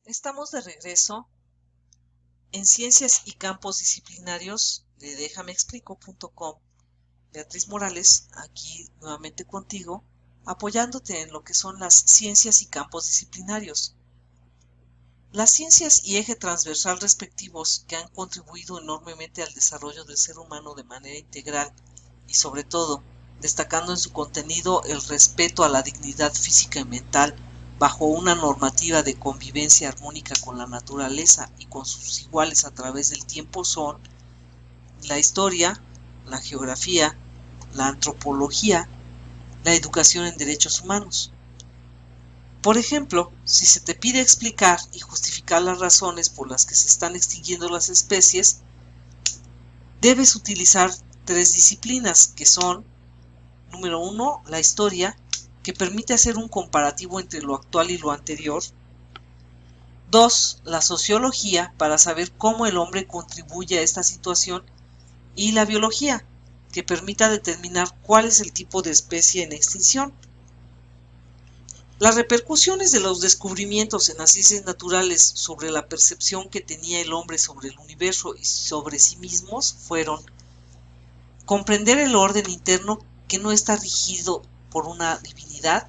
Estamos de regreso en Ciencias y Campos Disciplinarios de déjameexplico.com. Beatriz Morales, aquí nuevamente contigo, apoyándote en lo que son las ciencias y campos disciplinarios. Las ciencias y eje transversal respectivos que han contribuido enormemente al desarrollo del ser humano de manera integral y sobre todo destacando en su contenido el respeto a la dignidad física y mental bajo una normativa de convivencia armónica con la naturaleza y con sus iguales a través del tiempo son la historia, la geografía, la antropología, la educación en derechos humanos. Por ejemplo, si se te pide explicar y justificar las razones por las que se están extinguiendo las especies, debes utilizar tres disciplinas que son, número 1, la historia, que permite hacer un comparativo entre lo actual y lo anterior. 2, la sociología, para saber cómo el hombre contribuye a esta situación. Y la biología, que permita determinar cuál es el tipo de especie en extinción. Las repercusiones de los descubrimientos en las ciencias naturales sobre la percepción que tenía el hombre sobre el universo y sobre sí mismos fueron comprender el orden interno que no está regido por una divinidad,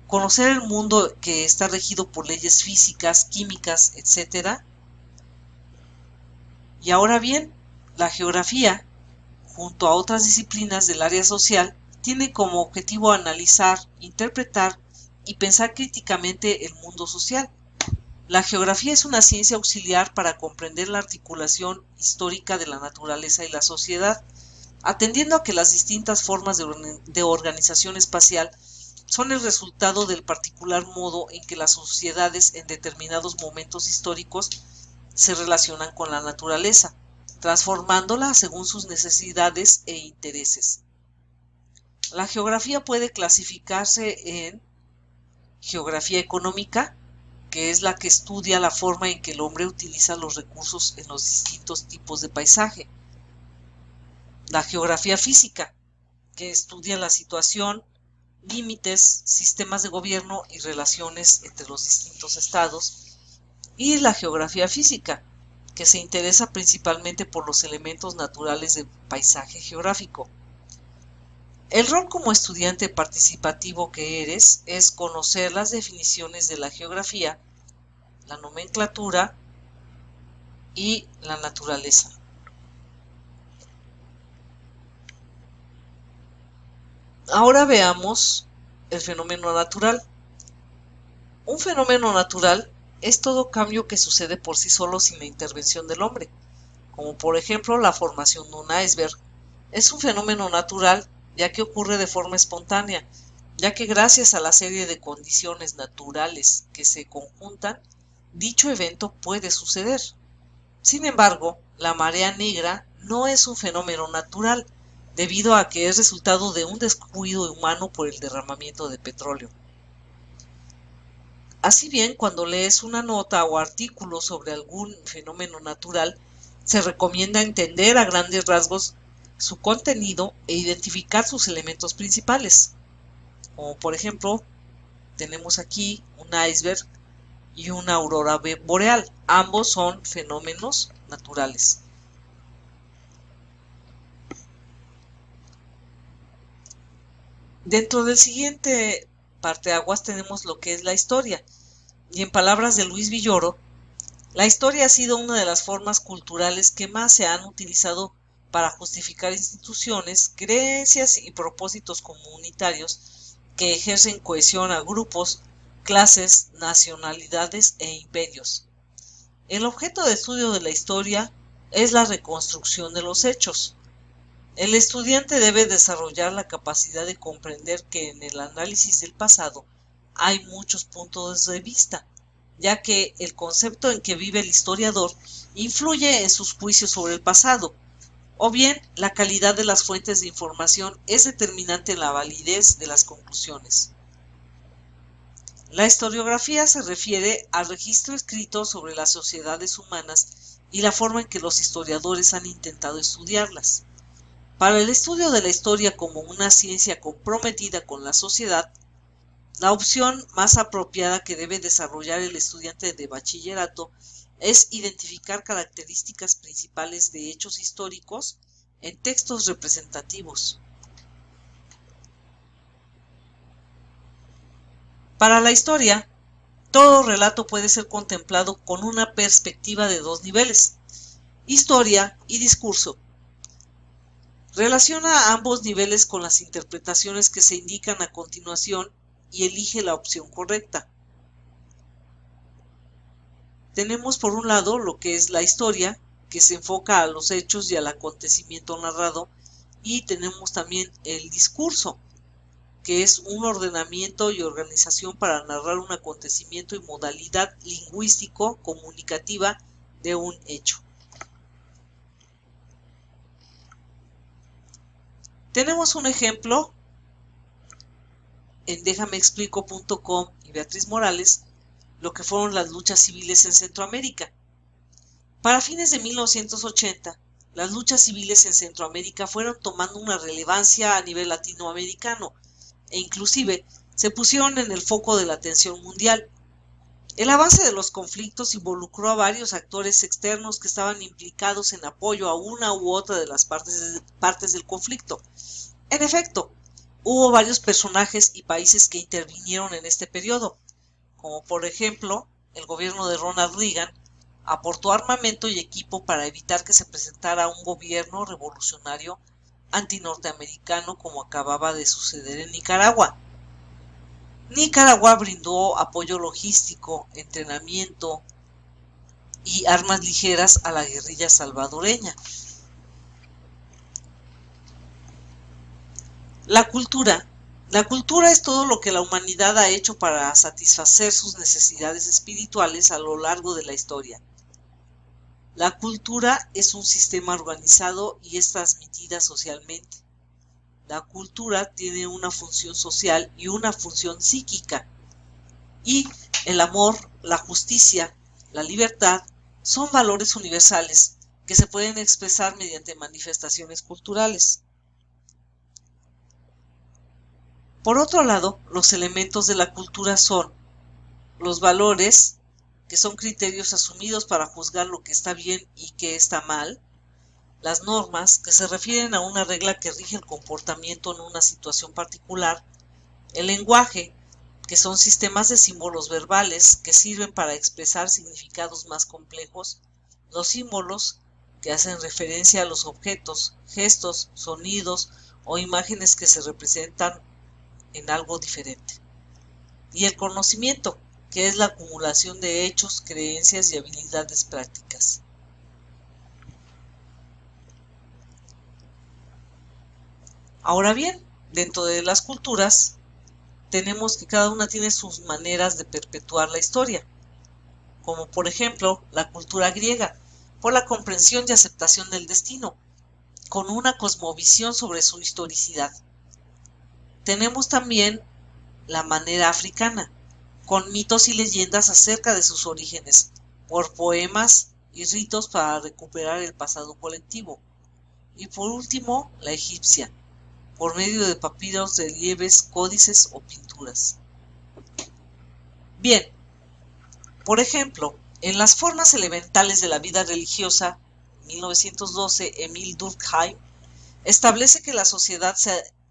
conocer el mundo que está regido por leyes físicas, químicas, etc. Y ahora bien, la geografía, junto a otras disciplinas del área social, tiene como objetivo analizar, interpretar y pensar críticamente el mundo social. La geografía es una ciencia auxiliar para comprender la articulación histórica de la naturaleza y la sociedad, atendiendo a que las distintas formas de organización espacial son el resultado del particular modo en que las sociedades en determinados momentos históricos se relacionan con la naturaleza, transformándola según sus necesidades e intereses. La geografía puede clasificarse en geografía económica, que es la que estudia la forma en que el hombre utiliza los recursos en los distintos tipos de paisaje. La geografía física, que estudia la situación, límites, sistemas de gobierno y relaciones entre los distintos estados. Y la geografía física, que se interesa principalmente por los elementos naturales del paisaje geográfico. El rol como estudiante participativo que eres es conocer las definiciones de la geografía, la nomenclatura y la naturaleza. Ahora veamos el fenómeno natural. Un fenómeno natural es todo cambio que sucede por sí solo sin la intervención del hombre, como por ejemplo la formación de un iceberg. Es un fenómeno natural ya que ocurre de forma espontánea, ya que gracias a la serie de condiciones naturales que se conjuntan, dicho evento puede suceder. Sin embargo, la marea negra no es un fenómeno natural, debido a que es resultado de un descuido humano por el derramamiento de petróleo. Así bien, cuando lees una nota o artículo sobre algún fenómeno natural, se recomienda entender a grandes rasgos su contenido e identificar sus elementos principales. Como por ejemplo, tenemos aquí un iceberg y una aurora boreal. Ambos son fenómenos naturales. Dentro del siguiente parteaguas tenemos lo que es la historia. Y en palabras de Luis Villoro, la historia ha sido una de las formas culturales que más se han utilizado para justificar instituciones, creencias y propósitos comunitarios que ejercen cohesión a grupos, clases, nacionalidades e imperios. El objeto de estudio de la historia es la reconstrucción de los hechos. El estudiante debe desarrollar la capacidad de comprender que en el análisis del pasado hay muchos puntos de vista, ya que el concepto en que vive el historiador influye en sus juicios sobre el pasado, o bien la calidad de las fuentes de información es determinante en la validez de las conclusiones. La historiografía se refiere al registro escrito sobre las sociedades humanas y la forma en que los historiadores han intentado estudiarlas. Para el estudio de la historia como una ciencia comprometida con la sociedad, La opción más apropiada que debe desarrollar el estudiante de bachillerato es identificar características principales de hechos históricos en textos representativos. Para la historia, todo relato puede ser contemplado con una perspectiva de dos niveles: historia y discurso. Relaciona ambos niveles con las interpretaciones que se indican a continuación y elige la opción correcta. Tenemos por un lado lo que es la historia, que se enfoca a los hechos y al acontecimiento narrado, y tenemos también el discurso, que es un ordenamiento y organización para narrar un acontecimiento y modalidad lingüístico-comunicativa de un hecho. Tenemos un ejemplo en déjameexplico.com y Beatriz Morales, lo que fueron las luchas civiles en Centroamérica. Para fines de 1980, las luchas civiles en Centroamérica fueron tomando una relevancia a nivel latinoamericano e inclusive se pusieron en el foco de la atención mundial. El avance de los conflictos involucró a varios actores externos que estaban implicados en apoyo a una u otra de las partes del conflicto. En efecto, hubo varios personajes y países que intervinieron en este periodo, como por ejemplo el gobierno de Ronald Reagan aportó armamento y equipo para evitar que se presentara un gobierno revolucionario antinorteamericano como acababa de suceder en Nicaragua. Nicaragua brindó apoyo logístico, entrenamiento y armas ligeras a la guerrilla salvadoreña. La cultura. La cultura es todo lo que la humanidad ha hecho para satisfacer sus necesidades espirituales a lo largo de la historia. La cultura es un sistema organizado y es transmitida socialmente. La cultura tiene una función social y una función psíquica. Y el amor, la justicia, la libertad son valores universales que se pueden expresar mediante manifestaciones culturales. Por otro lado, los elementos de la cultura son los valores, que son criterios asumidos para juzgar lo que está bien y que está mal; las normas, que se refieren a una regla que rige el comportamiento en una situación particular; el lenguaje, que son sistemas de símbolos verbales que sirven para expresar significados más complejos; los símbolos, que hacen referencia a los objetos, gestos, sonidos o imágenes que se representan en algo diferente; y el conocimiento, que es la acumulación de hechos, creencias y habilidades prácticas. Ahora bien, dentro de las culturas, tenemos que cada una tiene sus maneras de perpetuar la historia, como por ejemplo la cultura griega, por la comprensión y aceptación del destino, con una cosmovisión sobre su historicidad. Tenemos también la manera africana, con mitos y leyendas acerca de sus orígenes, por poemas y ritos para recuperar el pasado colectivo. Y por último, la egipcia, por medio de papiros, relieves, códices o pinturas. Bien, por ejemplo, en las formas elementales de la vida religiosa, 1912, Emile Durkheim establece que la sociedad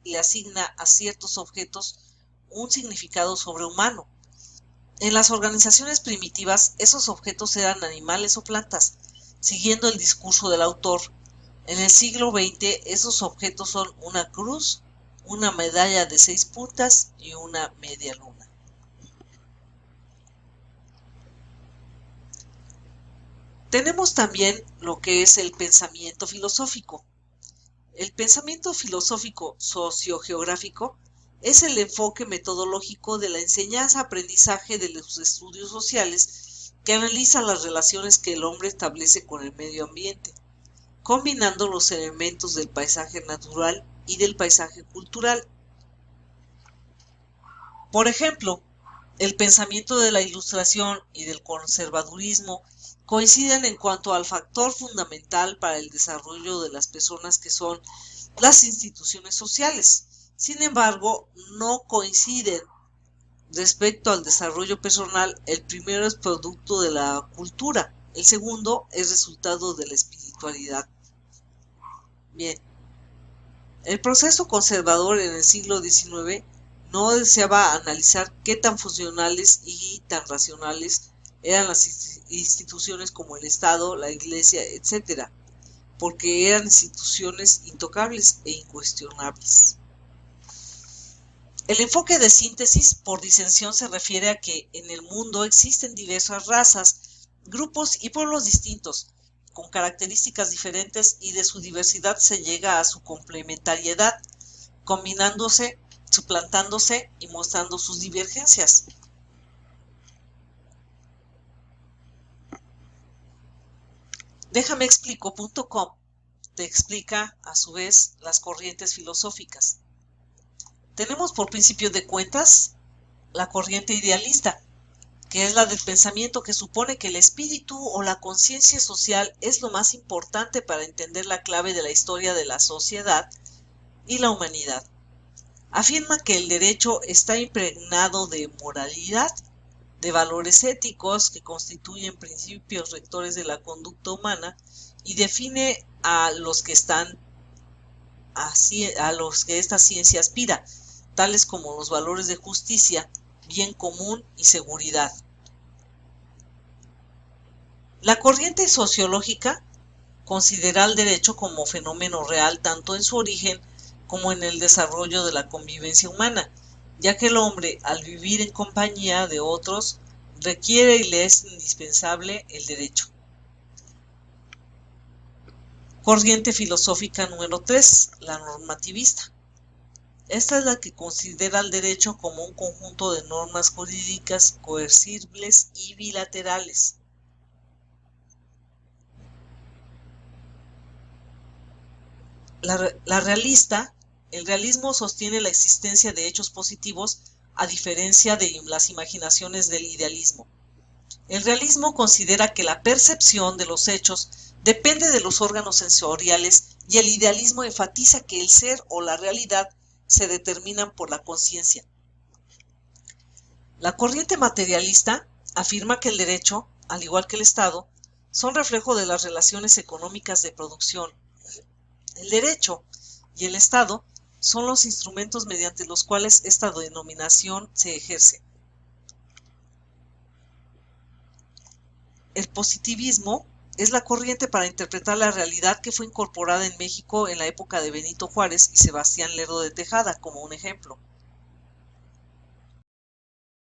le asigna a ciertos objetos un significado sobrehumano. En las organizaciones primitivas, esos objetos eran animales o plantas, siguiendo el discurso del autor. En el siglo XX, esos objetos son una cruz, una medalla de 6 puntas y una media luna. Tenemos también lo que es el pensamiento filosófico. El pensamiento filosófico sociogeográfico es el enfoque metodológico de la enseñanza-aprendizaje de los estudios sociales que analiza las relaciones que el hombre establece con el medio ambiente, combinando los elementos del paisaje natural y del paisaje cultural. Por ejemplo, el pensamiento de la Ilustración y del conservadurismo coinciden en cuanto al factor fundamental para el desarrollo de las personas, que son las instituciones sociales. Sin embargo, no coinciden Respecto al desarrollo personal, el primero es producto de la cultura, el segundo es resultado de la espiritualidad. Bien, el proceso conservador en el siglo XIX no deseaba analizar qué tan funcionales y tan racionales eran las instituciones como el Estado, la Iglesia, etc., porque eran instituciones intocables e incuestionables. El enfoque de síntesis por disensión se refiere a que en el mundo existen diversas razas, grupos y pueblos distintos, con características diferentes y de su diversidad se llega a su complementariedad, combinándose, suplantándose y mostrando sus divergencias. Déjameexplico.com te explica a su vez las corrientes filosóficas. Tenemos por principio de cuentas la corriente idealista, que es la del pensamiento que supone que el espíritu o la conciencia social es lo más importante para entender la clave de la historia de la sociedad y la humanidad. Afirma que el derecho está impregnado de moralidad, de valores éticos que constituyen principios rectores de la conducta humana y define a los que esta ciencia aspira, tales como los valores de justicia, bien común y seguridad. La corriente sociológica considera el derecho como fenómeno real tanto en su origen como en el desarrollo de la convivencia humana, ya que el hombre, al vivir en compañía de otros, requiere y le es indispensable el derecho. Corriente filosófica número 3, la normativista. Esta es la que considera el derecho como un conjunto de normas jurídicas coercibles y bilaterales. La realista, el realismo sostiene la existencia de hechos positivos a diferencia de las imaginaciones del idealismo. El realismo considera que la percepción de los hechos depende de los órganos sensoriales y el idealismo enfatiza que el ser o la realidad se determinan por la conciencia. La corriente materialista afirma que el derecho, al igual que el Estado, son reflejo de las relaciones económicas de producción. El derecho y el Estado son los instrumentos mediante los cuales esta denominación se ejerce. El positivismo es la corriente para interpretar la realidad que fue incorporada en México en la época de Benito Juárez y Sebastián Lerdo de Tejada, como un ejemplo.